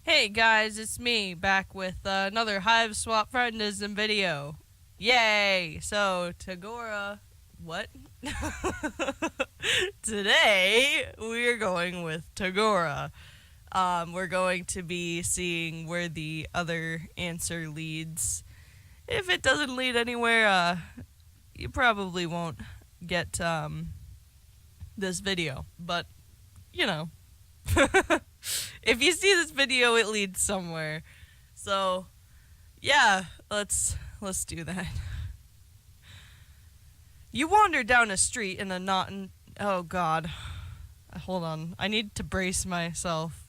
Hey guys, it's me back with another Hiveswap Friendism video. Yay! So, Tagora, what? Today, we're going with Tagora. We're going to be seeing where the other answer leads. If it doesn't lead anywhere, you probably won't get this video. But, you know. If you see this video, it leads somewhere. So, yeah, let's do that. You wander down a street in a not. Oh God, hold on. I need to brace myself.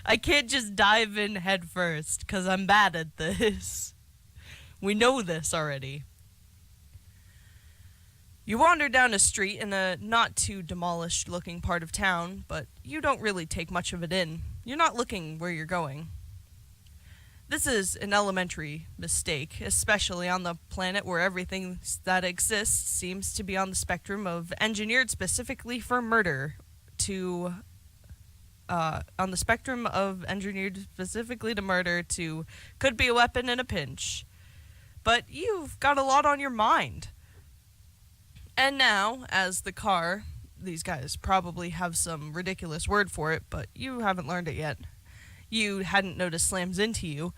I can't just dive in head first, cause I'm bad at this. We know this already. You wander down a street in a not too demolished looking part of town, but you don't really take much of it in. You're not looking where you're going. This is an elementary mistake, especially on the planet where everything that exists seems to be on the spectrum of engineered specifically for murder to on the spectrum of engineered specifically to murder to could be a weapon in a pinch. But you've got a lot on your mind. And now, as the car, these guys probably have some ridiculous word for it, but you haven't learned it yet. You hadn't noticed slams into you,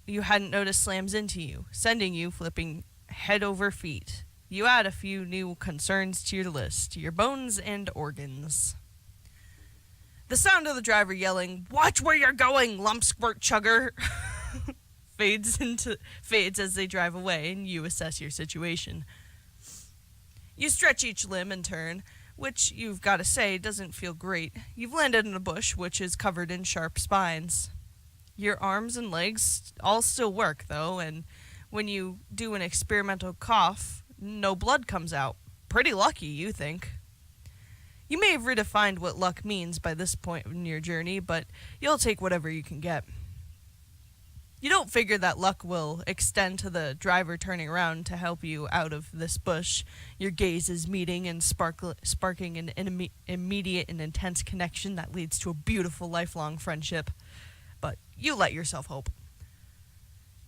you hadn't noticed slams into you, sending you flipping head over feet. You add a few new concerns to your list, your bones and organs. The sound of the driver yelling, "Watch where you're going, lump squirt chugger!" fades as they drive away and you assess your situation. You stretch each limb in turn, which you've got to say doesn't feel great. You've landed in a bush which is covered in sharp spines. Your arms and legs all still work though, and when you do an experimental cough, no blood comes out. Pretty lucky, you think. You may have redefined what luck means by this point in your journey, but you'll take whatever you can get. You don't figure that luck will extend to the driver turning around to help you out of this bush. Your gaze is meeting and sparking an immediate and intense connection that leads to a beautiful lifelong friendship. But you let yourself hope.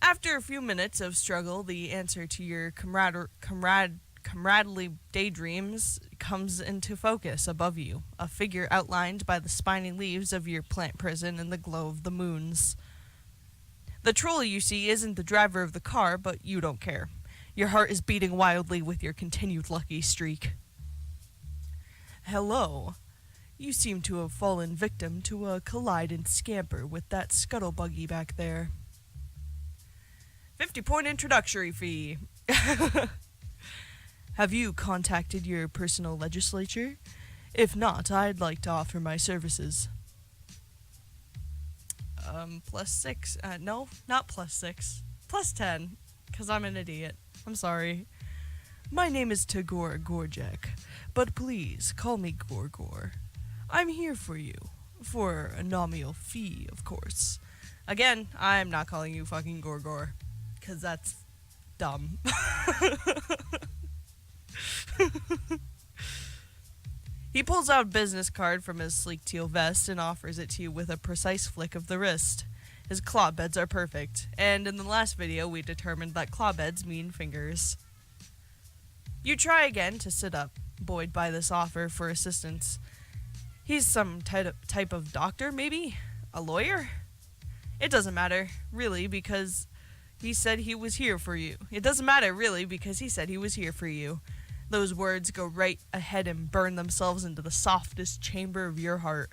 After a few minutes of struggle, the answer to your comradely daydreams comes into focus above you, a figure outlined by the spiny leaves of your plant prison and the glow of the moons. The troll you see isn't the driver of the car, but you don't care. Your heart is beating wildly with your continued lucky streak. Hello. You seem to have fallen victim to a collide and scamper with that scuttlebuggy back there. 50-point introductory fee. Have you contacted your personal legislature? If not, I'd like to offer my services. +6. No, not +6. +10. Because I'm an idiot. I'm sorry. My name is Tagora Gorjek, but please call me Gorgor. I'm here for you. For a nominal fee, of course. Again, I'm not calling you fucking Gorgor. Because that's dumb. He pulls out a business card from his sleek teal vest and offers it to you with a precise flick of the wrist. His claw beds are perfect, and in the last video we determined that claw beds mean fingers. You try again to sit up, buoyed by this offer for assistance. He's some type of doctor, maybe? A lawyer? It doesn't matter, really, because he said he was here for you. It doesn't matter, really, because he said he was here for you. Those words go right ahead and burn themselves into the softest chamber of your heart.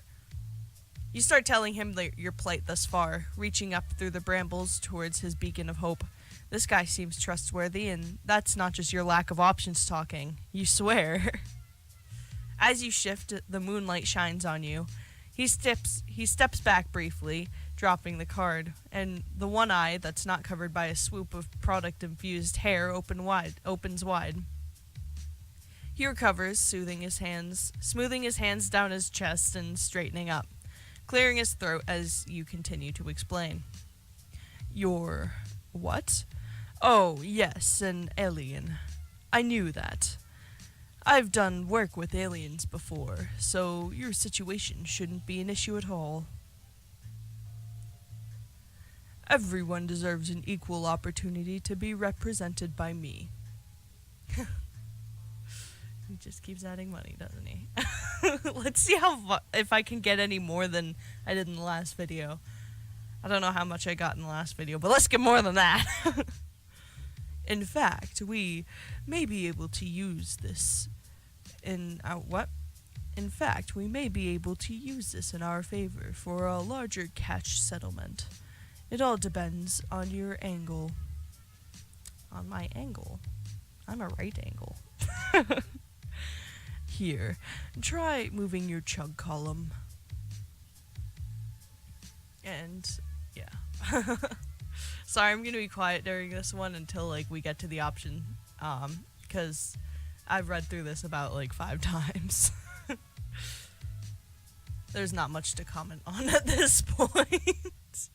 You start telling him your plight thus far, reaching up through the brambles towards his beacon of hope. This guy seems trustworthy, and that's not just your lack of options talking. You swear. As you shift, the moonlight shines on you. He steps back briefly, dropping the card, and the one eye that's not covered by a swoop of product-infused hair opens wide. He recovers, smoothing his hands down his chest and straightening up, clearing his throat as you continue to explain. You're what? Oh, yes, an alien. I knew that. I've done work with aliens before, so your situation shouldn't be an issue at all. Everyone deserves an equal opportunity to be represented by me. He just keeps adding money, doesn't he? Let's see if I can get any more than I did in the last video. I don't know how much I got in the last video, but let's get more than that. In fact, we may be able to use this in our we may be able to use this in our favor for a larger catch settlement. It all depends on your angle. On my angle? I'm a right angle. Here, try moving your chug column. And, yeah. Sorry, I'm gonna be quiet during this one until, like, we get to the option, because I've read through this about, like, 5 times. There's not much to comment on at this point.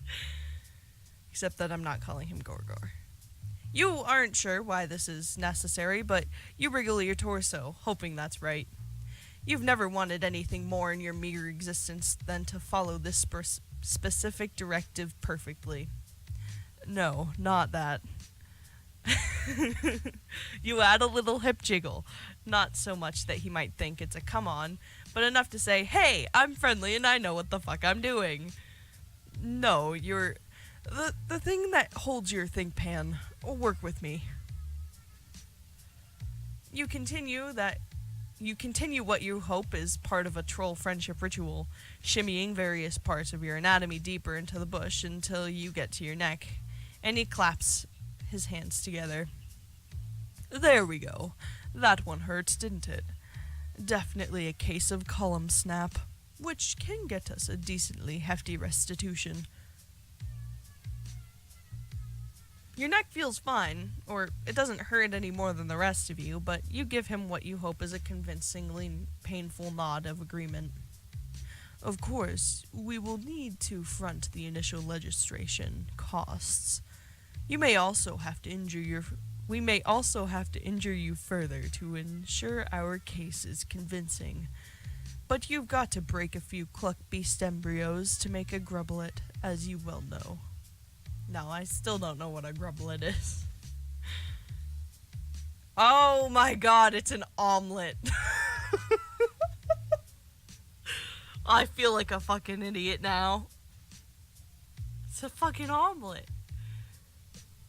Except that I'm not calling him Gorgor. You aren't sure why this is necessary, but you wriggle your torso, hoping that's right. You've never wanted anything more in your meager existence than to follow this specific directive perfectly. No, not that. You add a little hip jiggle, not so much that he might think it's a come on, but enough to say, hey, I'm friendly and I know what the fuck I'm doing. No, you're... The thing that holds your think pan, work with me. You continue what you hope is part of a troll friendship ritual, shimmying various parts of your anatomy deeper into the bush until you get to your neck, and he claps his hands together. There we go. That one hurts, didn't it? Definitely a case of column snap, which can get us a decently hefty restitution. Your neck feels fine, or it doesn't hurt any more than the rest of you, but you give him what you hope is a convincingly painful nod of agreement. Of course, we will need to front the initial registration costs. We may also have to injure you further to ensure our case is convincing. But you've got to break a few cluck beast embryos to make a grubblet, as you well know. No, I still don't know what a grubblet is. Oh my god, it's an omelet. I feel like a fucking idiot now. It's a fucking omelet.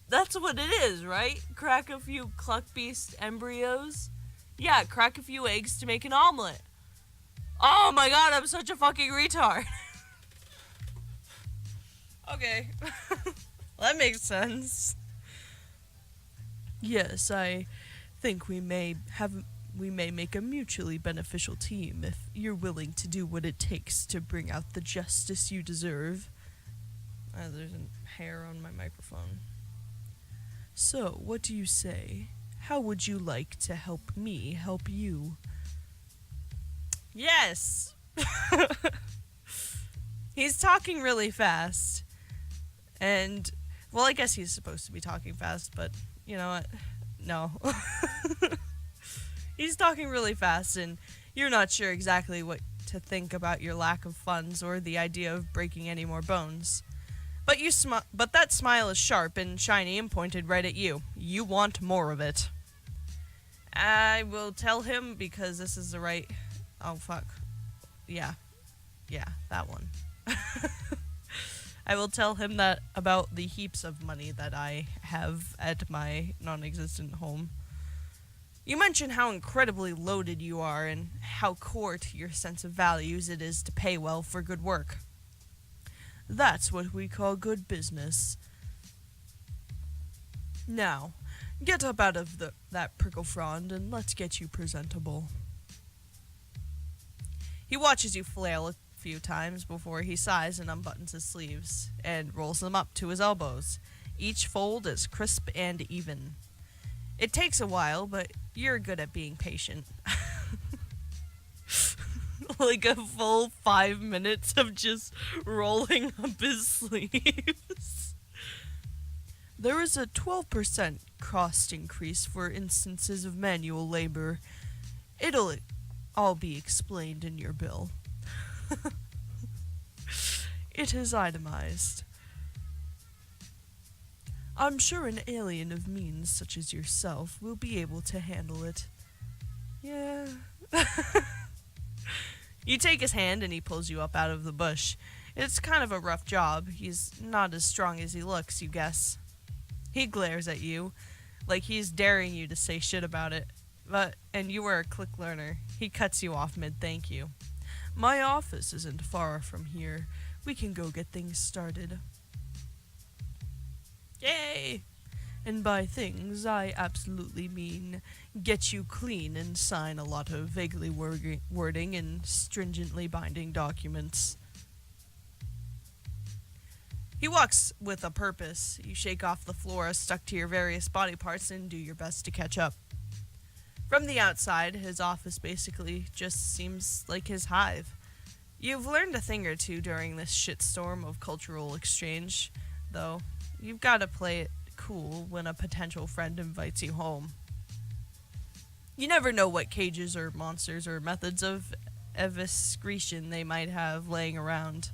That's what it is, right? Crack a few cluck beast embryos. Yeah, crack a few eggs to make an omelet. Oh my god, I'm such a fucking retard. Okay. That makes sense. Yes, I think we may make a mutually beneficial team if you're willing to do what it takes to bring out the justice you deserve. There's a hair on my microphone. So, what do you say? How would you like to help me help you? Yes! He's talking really fast. And, well, I guess he's supposed to be talking fast, but, you know what? No. He's talking really fast, and you're not sure exactly what to think about your lack of funds or the idea of breaking any more bones. But that smile is sharp and shiny and pointed right at you. You want more of it. I will tell him, because this is the right... Oh, fuck. Yeah. Yeah, that one. I will tell him that about the heaps of money that I have at my non-existent home. You mentioned how incredibly loaded you are and how core to your sense of values it is to pay well for good work. That's what we call good business. Now, get up out of that prickle frond and let's get you presentable. He watches you flail a few times before he sighs and unbuttons his sleeves and rolls them up to his elbows. Each fold is crisp and even. It takes a while, but you're good at being patient. Like a full 5 minutes of just rolling up his sleeves. There is a 12% cost increase for instances of manual labor. It'll all be explained in your bill. It is itemized. I'm sure an alien of means such as yourself will be able to handle it. Yeah. You take his hand and he pulls you up out of the bush. It's kind of a rough job. He's not as strong as he looks, you guess. He glares at you, like he's daring you to say shit about it. And you are a quick learner. He cuts you off mid-thank you. My office isn't far from here. We can go get things started. Yay! And by things, I absolutely mean get you clean and sign a lot of vaguely wording and stringently binding documents. He walks with a purpose. You shake off the flora stuck to your various body parts and do your best to catch up. From the outside, his office basically just seems like his hive. You've learned a thing or two during this shitstorm of cultural exchange, though you've got to play it cool when a potential friend invites you home. You never know what cages or monsters or methods of evisceration they might have laying around.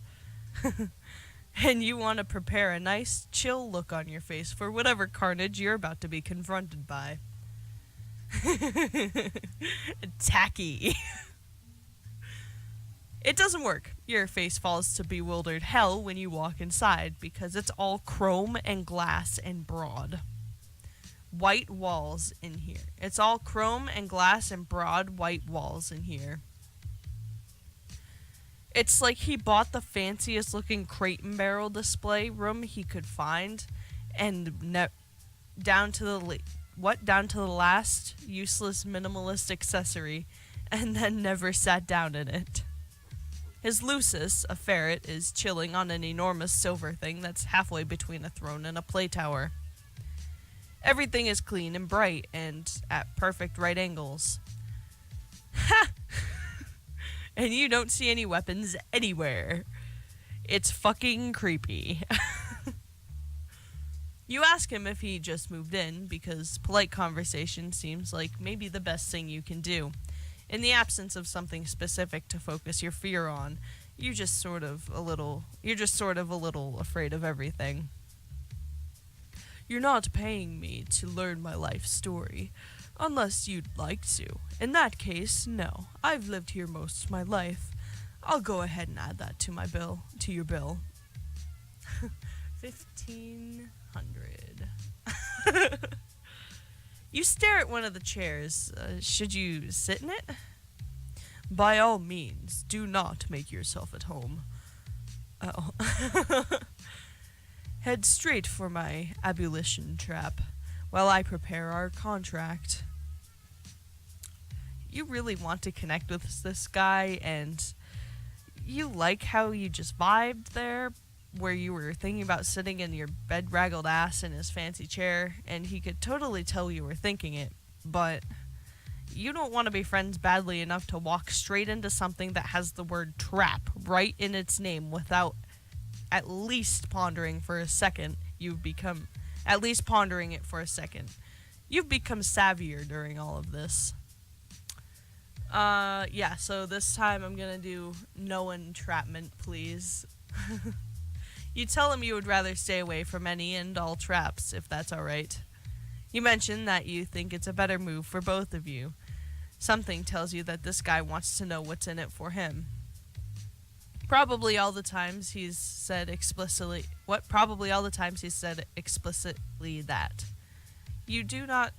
And you want to prepare a nice, chill look on your face for whatever carnage you're about to be confronted by. Tacky. It doesn't work. Your face falls to bewildered hell when you walk inside because it's all chrome and glass and broad. White walls in here. It's all chrome and glass and broad white walls in here. It's like he bought the fanciest looking crate and barrel display room he could find and down to the last useless minimalist accessory and then never sat down in it. His Lucis, a ferret, is chilling on an enormous silver thing that's halfway between a throne and a play tower. Everything is clean and bright and at perfect right angles. Ha! And you don't see any weapons anywhere. It's fucking creepy. You ask him if he just moved in, because polite conversation seems like maybe the best thing you can do. In the absence of something specific to focus your fear on, you're just sort of a little afraid of everything. You're not paying me to learn my life story, unless you'd like to. In that case, no. I've lived here most of my life. I'll go ahead and add that to your bill. 1,500. You stare at one of the chairs. Should you sit in it? By all means, do not make yourself at home. Oh. Head straight for my abolition trap while I prepare our contract. You really want to connect with this guy, and you like how you just vibed there, where you were thinking about sitting in your bedraggled ass in his fancy chair, and he could totally tell you were thinking it, but you don't want to be friends badly enough to walk straight into something that has the word trap right in its name without at least pondering for a second. You've become savvier during all of this. Yeah, so this time I'm gonna do no entrapment, please. You tell him you would rather stay away from any and all traps, if that's alright. You mention that you think it's a better move for both of you. Something tells you that this guy wants to know what's in it for him. Probably all the times he's said explicitly that. You do have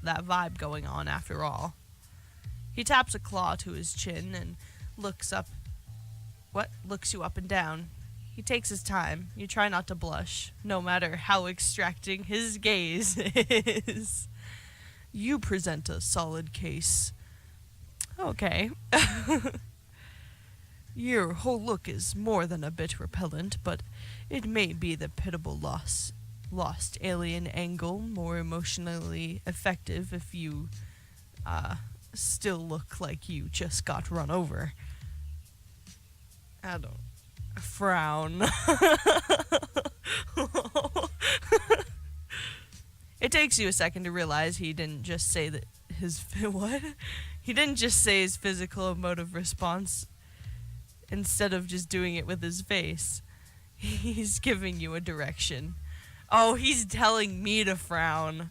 that vibe going on after all. He taps a claw to his chin and looks you up and down. He takes his time. You try not to blush, no matter how extracting his gaze is. You present a solid case. Okay. Your whole look is more than a bit repellent, but it may be the pitiable lost alien angle more emotionally effective if you still look like you just got run over. I don't frown. It takes you a second to realize he didn't just say that what? He didn't just say his physical emotive response instead of just doing it with his face. He's giving you a direction. Oh, he's telling me to frown.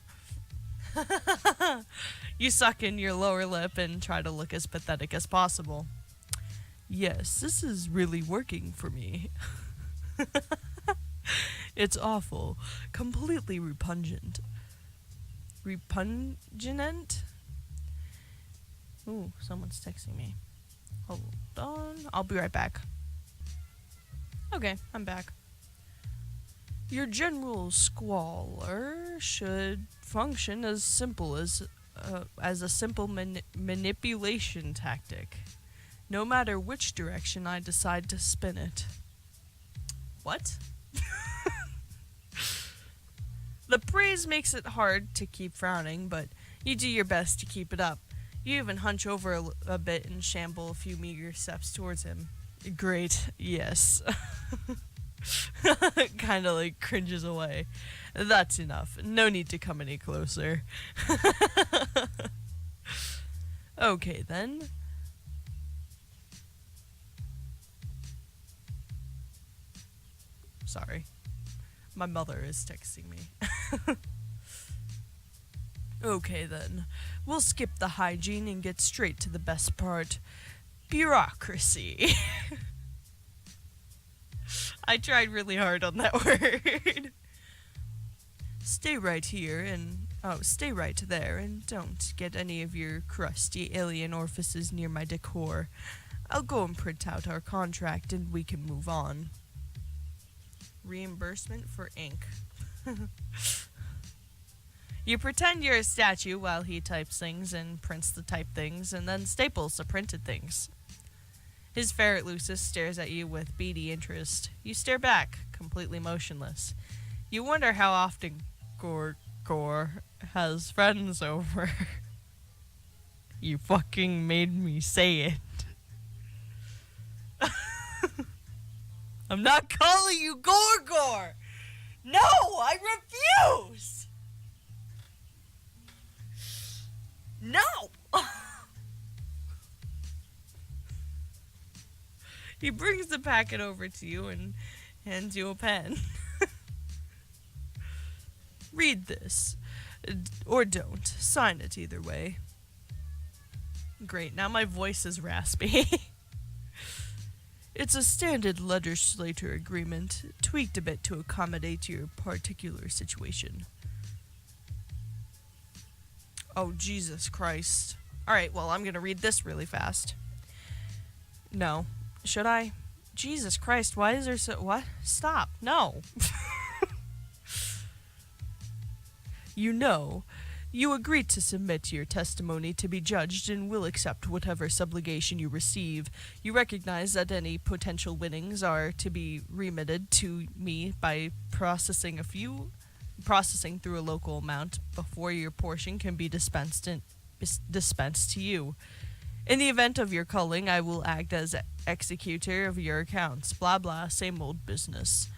You suck in your lower lip and try to look as pathetic as possible. Yes, this is really working for me. It's awful. Completely repugnant. Repugnant? Ooh, someone's texting me. Hold on. I'll be right back. Okay, I'm back. Your general squalor should function as simple as a simple manipulation tactic, no matter which direction I decide to spin it. What? The praise makes it hard to keep frowning, but you do your best to keep it up. You even hunch over a bit and shamble a few meager steps towards him. Great, yes. Kinda like cringes away. That's enough. No need to come any closer. Okay then. Sorry. My mother is texting me. Okay then. We'll skip the hygiene and get straight to the best part. Bureaucracy. I tried really hard on that word. Stay right here and stay right there and don't get any of your crusty alien orifices near my decor. I'll go and print out our contract and we can move on. Reimbursement for ink. You pretend you're a statue while he types things and prints the typed things and then staples the printed things. His ferret Lucis stares at you with beady interest. You stare back, completely motionless. You wonder how often Gorgor has friends over. You fucking made me say it. I'm not calling you Gorgor! No, I refuse! No! He brings the packet over to you and hands you a pen. Read this. Or don't. Sign it either way. Great, now my voice is raspy. It's a standard legislator agreement, tweaked a bit to accommodate your particular situation. Oh, Jesus Christ. Alright, well, I'm gonna read this really fast. No. Should I? Jesus Christ, why is there so... What? Stop. No. You know, you agreed to submit your testimony to be judged and will accept whatever subligation you receive. You recognize that any potential winnings are to be remitted to me by processing through a local amount before your portion can be dispensed to you. In the event of your culling, I will act as executor of your accounts. Blah blah, same old business.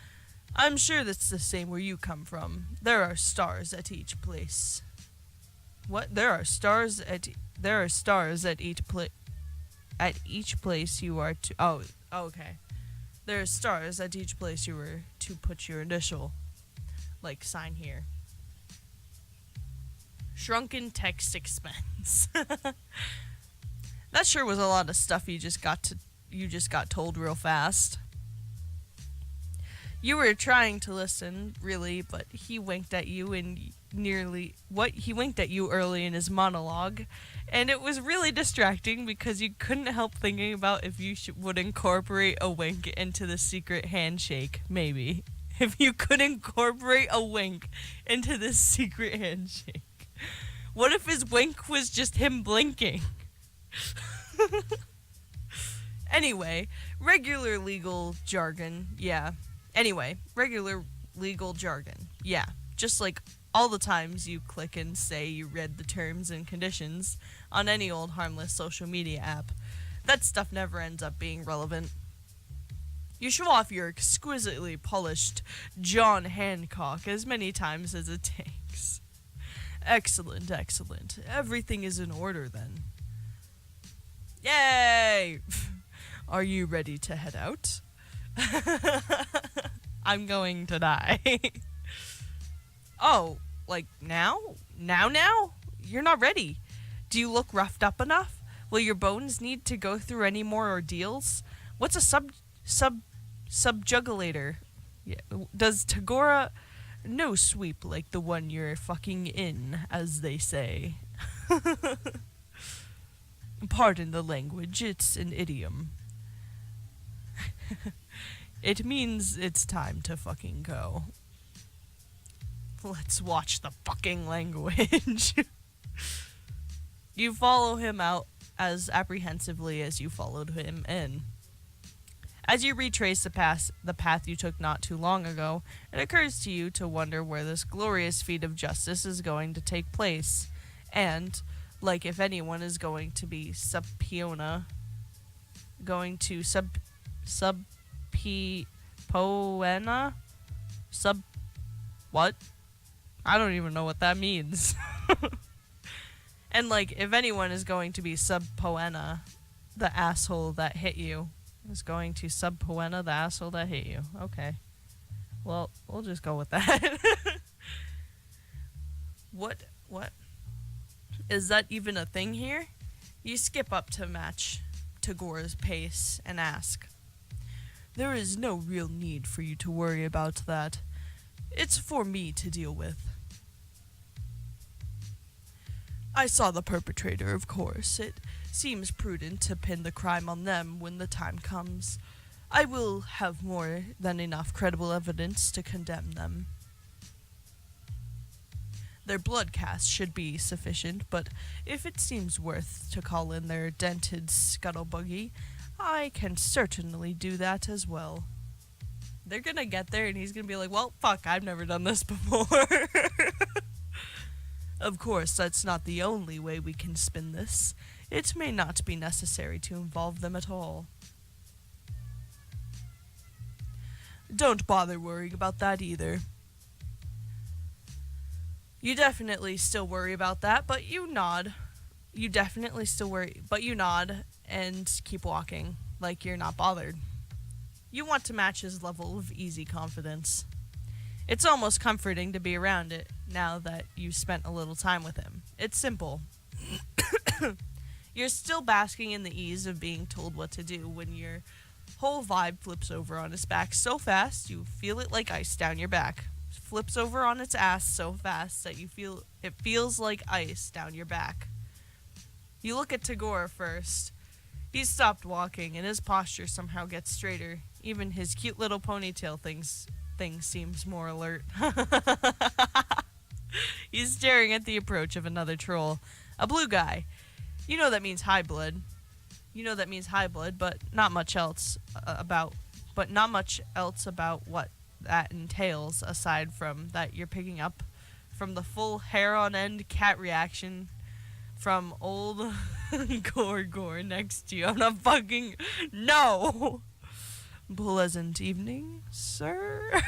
I'm sure that's the same where you come from. There are stars at each place. What? There are stars at each place you are to... Oh, okay. There are stars at each place you were to put your initial. Like, sign here. Shrunken text expense. That sure was a lot of stuff you just got told real fast. You were trying to listen, really, but he winked at you he winked at you early in his monologue, and it was really distracting because you couldn't help thinking about if you would incorporate a wink into the secret handshake, maybe. If you could incorporate a wink into this secret handshake. What if his wink was just him blinking? Anyway, regular legal jargon, yeah. Anyway, regular legal jargon, yeah. Just like all the times you click and say you read the terms and conditions on any old harmless social media app. That stuff never ends up being relevant. You show off your exquisitely polished John Hancock as many times as it takes. Excellent, excellent. Everything is in order then. Yay! Are you ready to head out? I'm going to die. Oh, like now? Now? You're not ready. Do you look roughed up enough? Will your bones need to go through any more ordeals? What's a subjugulator? Yeah. Does Tagora no sweep like the one you're fucking in, as they say? Pardon the language, it's an idiom. It means it's time to fucking go. Let's watch the fucking language. You follow him out as apprehensively as you followed him in. As you retrace the path you took not too long ago, it occurs to you to wonder where this glorious feat of justice is going to take place, and, like if anyone is going to be what? I don't even know what that means. And like, if anyone is going to be subpoena, the asshole that hit you, is going to subpoena the asshole that hit you. Okay. Well, we'll just go with that. What? Is that even a thing here? You skip up to match Tagora's pace and ask. There is no real need for you to worry about that. It's for me to deal with. I saw the perpetrator, of course. It seems prudent to pin the crime on them when the time comes. I will have more than enough credible evidence to condemn them. Their blood cast should be sufficient, but if it seems worth to call in their dented scuttlebuggy, I can certainly do that as well. They're gonna get there and he's gonna be like, well, fuck, I've never done this before. Of course, that's not the only way we can spin this. It may not be necessary to involve them at all. Don't bother worrying about that either. You definitely still worry about that, but you nod. You definitely still worry, but you nod and keep walking, like you're not bothered. You want to match his level of easy confidence. It's almost comforting to be around it, now that you spent a little time with him. It's simple. You're still basking in the ease of being told what to do when your whole vibe flips over on his back so fast you feel it like ice down your back. Flips over on its ass so fast that it feels like ice down your back. You look at Tagora first. He's stopped walking and his posture somehow gets straighter. Even his cute little ponytail thing seems more alert. He's staring at the approach of another troll. A blue guy. You know that means high blood. But not much else about what that entails, aside from that you're picking up from the full hair on end cat reaction from old gorgor next to you. I'm not fucking... No! Pleasant evening, sir?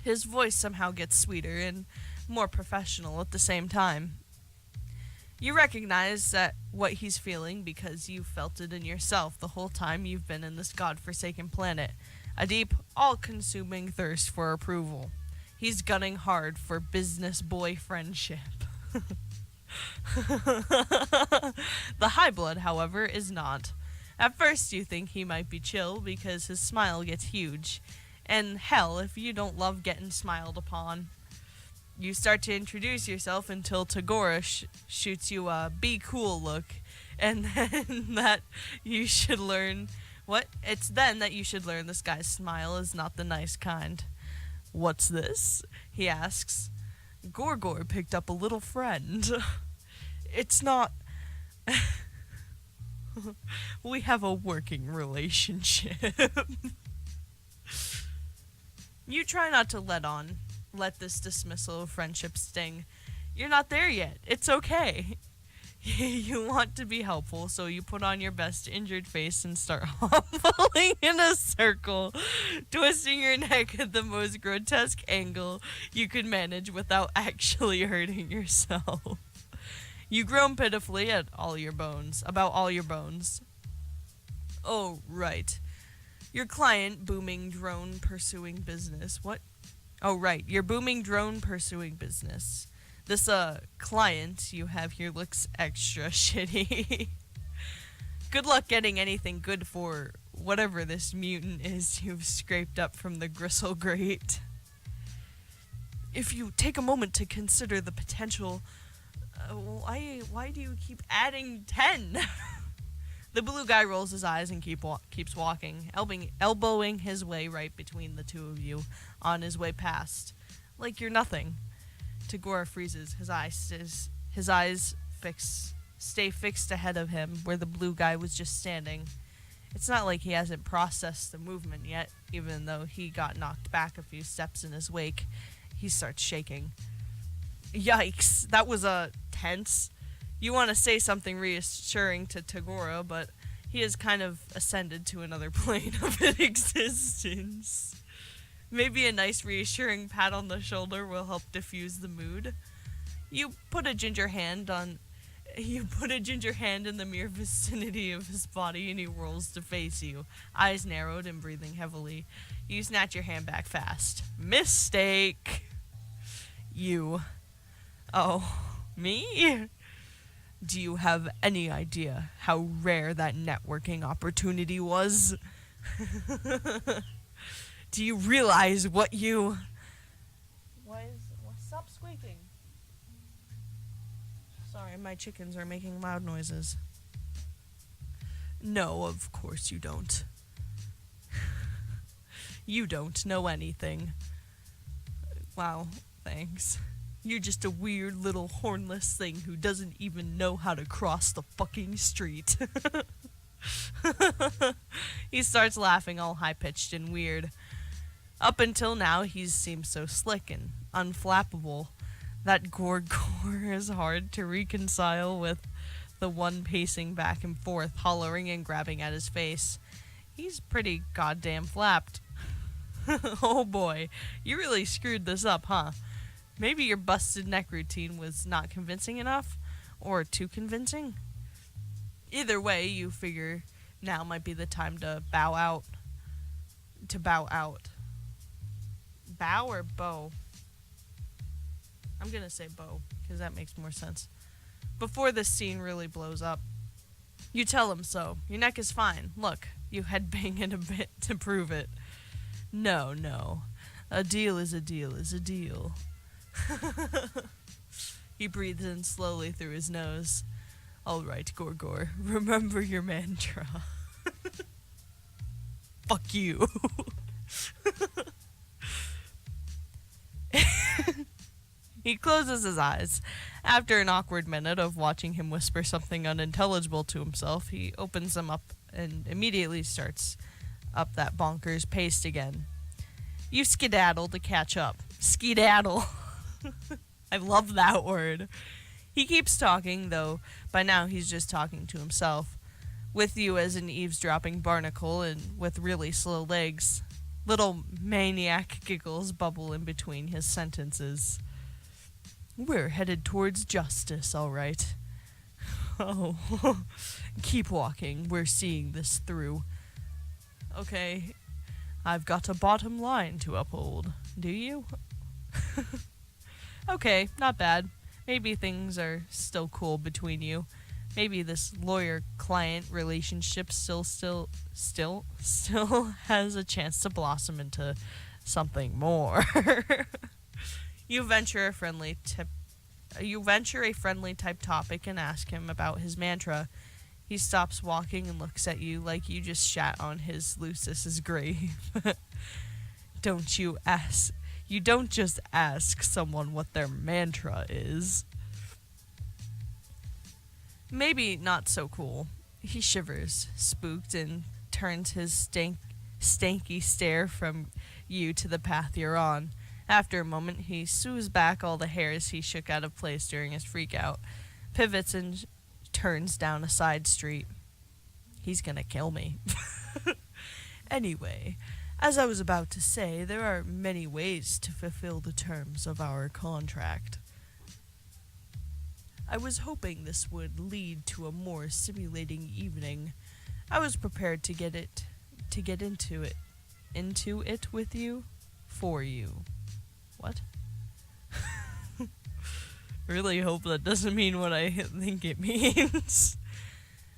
His voice somehow gets sweeter and more professional at the same time. You recognize that what he's feeling because you felt it in yourself the whole time you've been in this godforsaken planet. A deep, all-consuming thirst for approval. He's gunning hard for business boy friendship. The high blood, however, is not. At first you think he might be chill because his smile gets huge. And hell, if you don't love getting smiled upon. You start to introduce yourself until Tagora shoots you a be cool look. And then that you should learn... What? It's then that you should learn this guy's smile is not the nice kind. What's this? He asks. Gorgor picked up a little friend. It's not... We have a working relationship. You try not to let this dismissal of friendship sting. You're not there yet. It's okay. You want to be helpful, so you put on your best injured face and start hobbling in a circle, twisting your neck at the most grotesque angle you could manage without actually hurting yourself. You groan pitifully about all your bones. Oh, right. Your client, booming drone pursuing business. What? Oh, right. Your booming drone pursuing business. This, client you have here looks extra shitty. Good luck getting anything good for whatever this mutant is you've scraped up from the gristle grate. If you take a moment to consider the potential... why do you keep adding 10? The blue guy rolls his eyes and keeps walking, elbowing his way right between the two of you on his way past. Like you're nothing. Tagora freezes. His eyes stay fixed ahead of him, where the blue guy was just standing. It's not like he hasn't processed the movement yet, even though he got knocked back a few steps in his wake. He starts shaking. Yikes, that was tense. You want to say something reassuring to Tagora, but he has kind of ascended to another plane of existence. Maybe a nice reassuring pat on the shoulder will help diffuse the mood. You put a ginger hand in the mere vicinity of his body, and he rolls to face you, eyes narrowed and breathing heavily. You snatch your hand back fast. Mistake. You. Oh, me? Do you have any idea how rare that networking opportunity was? Do you realize what you... Stop squeaking. Sorry, my chickens are making loud noises. No, of course you don't. You don't know anything. Wow, thanks. You're just a weird little hornless thing who doesn't even know how to cross the fucking street. He starts laughing all high-pitched and weird. Up until now, he's seemed so slick and unflappable. That gorgor is hard to reconcile with the one pacing back and forth, hollering and grabbing at his face. He's pretty goddamn flapped. Oh boy, you really screwed this up, huh? Maybe your busted neck routine was not convincing enough? Or too convincing? Either way, you figure now might be the time to bow out. Bow or bow? I'm gonna say bow, because that makes more sense. Before this scene really blows up. You tell him so. Your neck is fine. Look, you headbang it a bit to prove it. No. A deal is a deal is a deal. He breathes in slowly through his nose. All right, Gorgor, remember your mantra. Fuck you. He closes his eyes. After an awkward minute of watching him whisper something unintelligible to himself, he opens them up and immediately starts up that bonkers pace again. You skedaddle to catch up. Skedaddle. I love that word. He keeps talking, though by now he's just talking to himself, with you as an eavesdropping barnacle and with really slow legs. Little maniac giggles bubble in between his sentences. We're headed towards justice, all right. Oh, keep walking. We're seeing this through. Okay, I've got a bottom line to uphold. Do you? Okay, not bad. Maybe things are still cool between you. Maybe this lawyer-client relationship still has a chance to blossom into something more. You venture a friendly type topic and ask him about his mantra. He stops walking and looks at you like you just shat on his Lucis's grave. You don't just ask someone what their mantra is. Maybe not so cool. He shivers, spooked, and turns his stanky stare from you to the path you're on. After a moment, he sews back all the hairs he shook out of place during his freak-out, pivots and turns down a side street. He's gonna kill me. Anyway, as I was about to say, there are many ways to fulfill the terms of our contract. I was hoping this would lead to a more stimulating evening. I was prepared to get into it with you, for you. What? Really hope that doesn't mean what I think it means.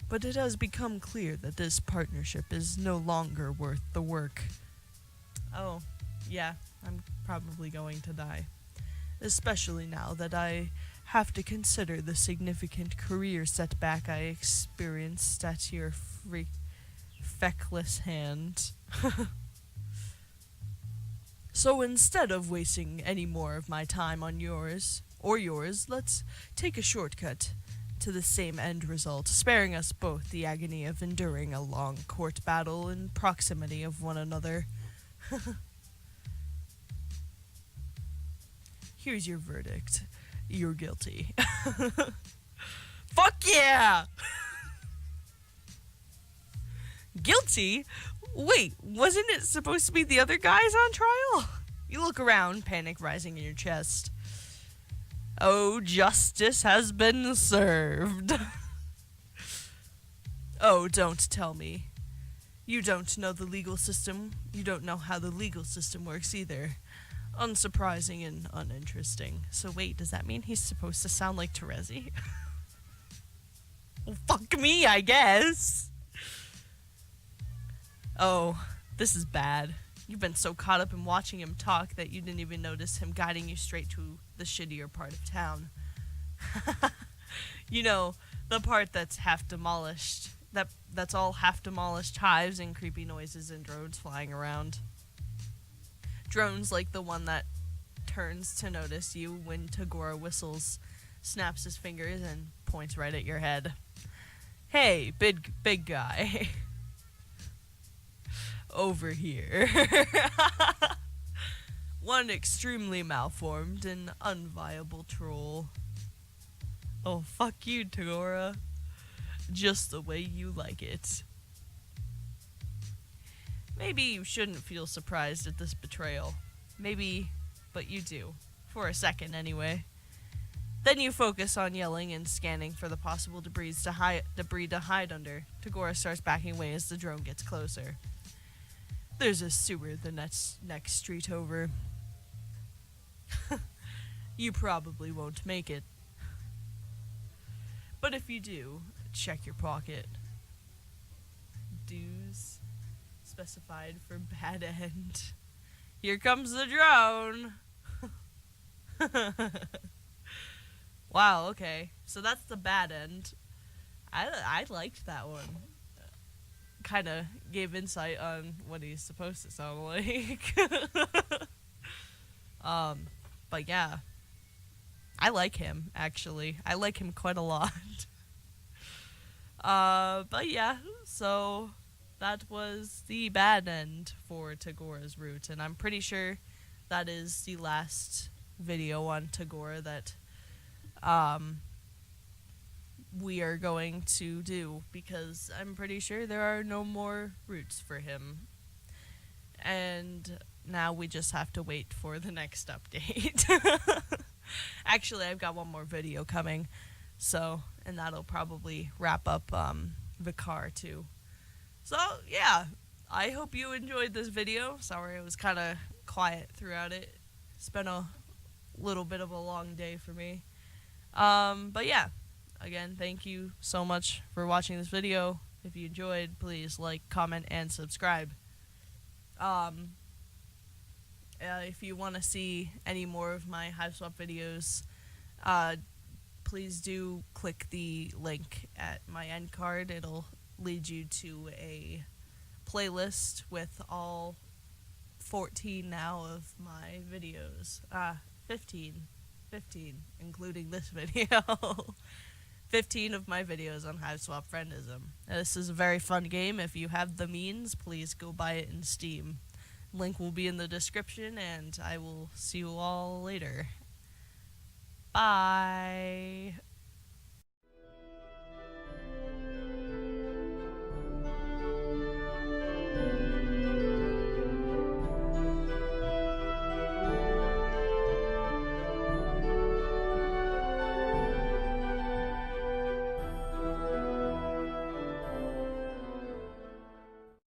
But it has become clear that this partnership is no longer worth the work. Oh, yeah, I'm probably going to die. Especially now that I have to consider the significant career setback I experienced at your feckless hand. So instead of wasting any more of my time on yours, let's take a shortcut to the same end result, sparing us both the agony of enduring a long court battle in proximity of one another. Here's your verdict. You're guilty. Fuck yeah! Guilty? Wait, wasn't it supposed to be the other guys on trial? You look around, panic rising in your chest. Oh, justice has been served. Oh, don't tell me. You don't know the legal system. You don't know how the legal system works either. Unsurprising and uninteresting. So wait, does that mean he's supposed to sound like Terezi? Well, fuck me, I guess. Oh, this is bad. You've been so caught up in watching him talk that you didn't even notice him guiding you straight to the shittier part of town. You know, the part that's half demolished. That's all half demolished hives and creepy noises and drones flying around. Drones like the one that turns to notice you when Tagora whistles, snaps his fingers, and points right at your head. Hey, big guy. Over here. One extremely malformed and unviable troll. Oh, fuck you, Tagora. Just the way you like it. Maybe you shouldn't feel surprised at this betrayal. Maybe, but you do. For a second, anyway. Then you focus on yelling and scanning for the possible debris to hide under. Tagora starts backing away as the drone gets closer. There's a sewer the next street over. You probably won't make it. But if you do, check your pocket. Dues specified for bad end. Here comes the drone. Wow, okay. So that's the bad end. I liked that one. Kind of gave insight on what he's supposed to sound like. But yeah. I like him, actually. I like him quite a lot. But yeah, so that was the bad end for Tagora's route, and I'm pretty sure that is the last video on Tagora that we are going to do, because I'm pretty sure there are no more routes for him. And now we just have to wait for the next update. Actually, I've got one more video coming, so, and that'll probably wrap up Vicar too. So yeah, I hope you enjoyed this video. Sorry it was kind of quiet throughout it. It's been a little bit of a long day for me. But yeah, again, thank you so much for watching this video. If you enjoyed, please like, comment, and subscribe. If you want to see any more of my Hiveswap videos, please do click the link at my end card. It'll lead you to a playlist with all 14 now of my videos. 15, including this video. 15 of my videos on Hiveswap Friendism. This is a very fun game. If you have the means, please go buy it in Steam. Link will be in the description, and I will see you all later. Bye.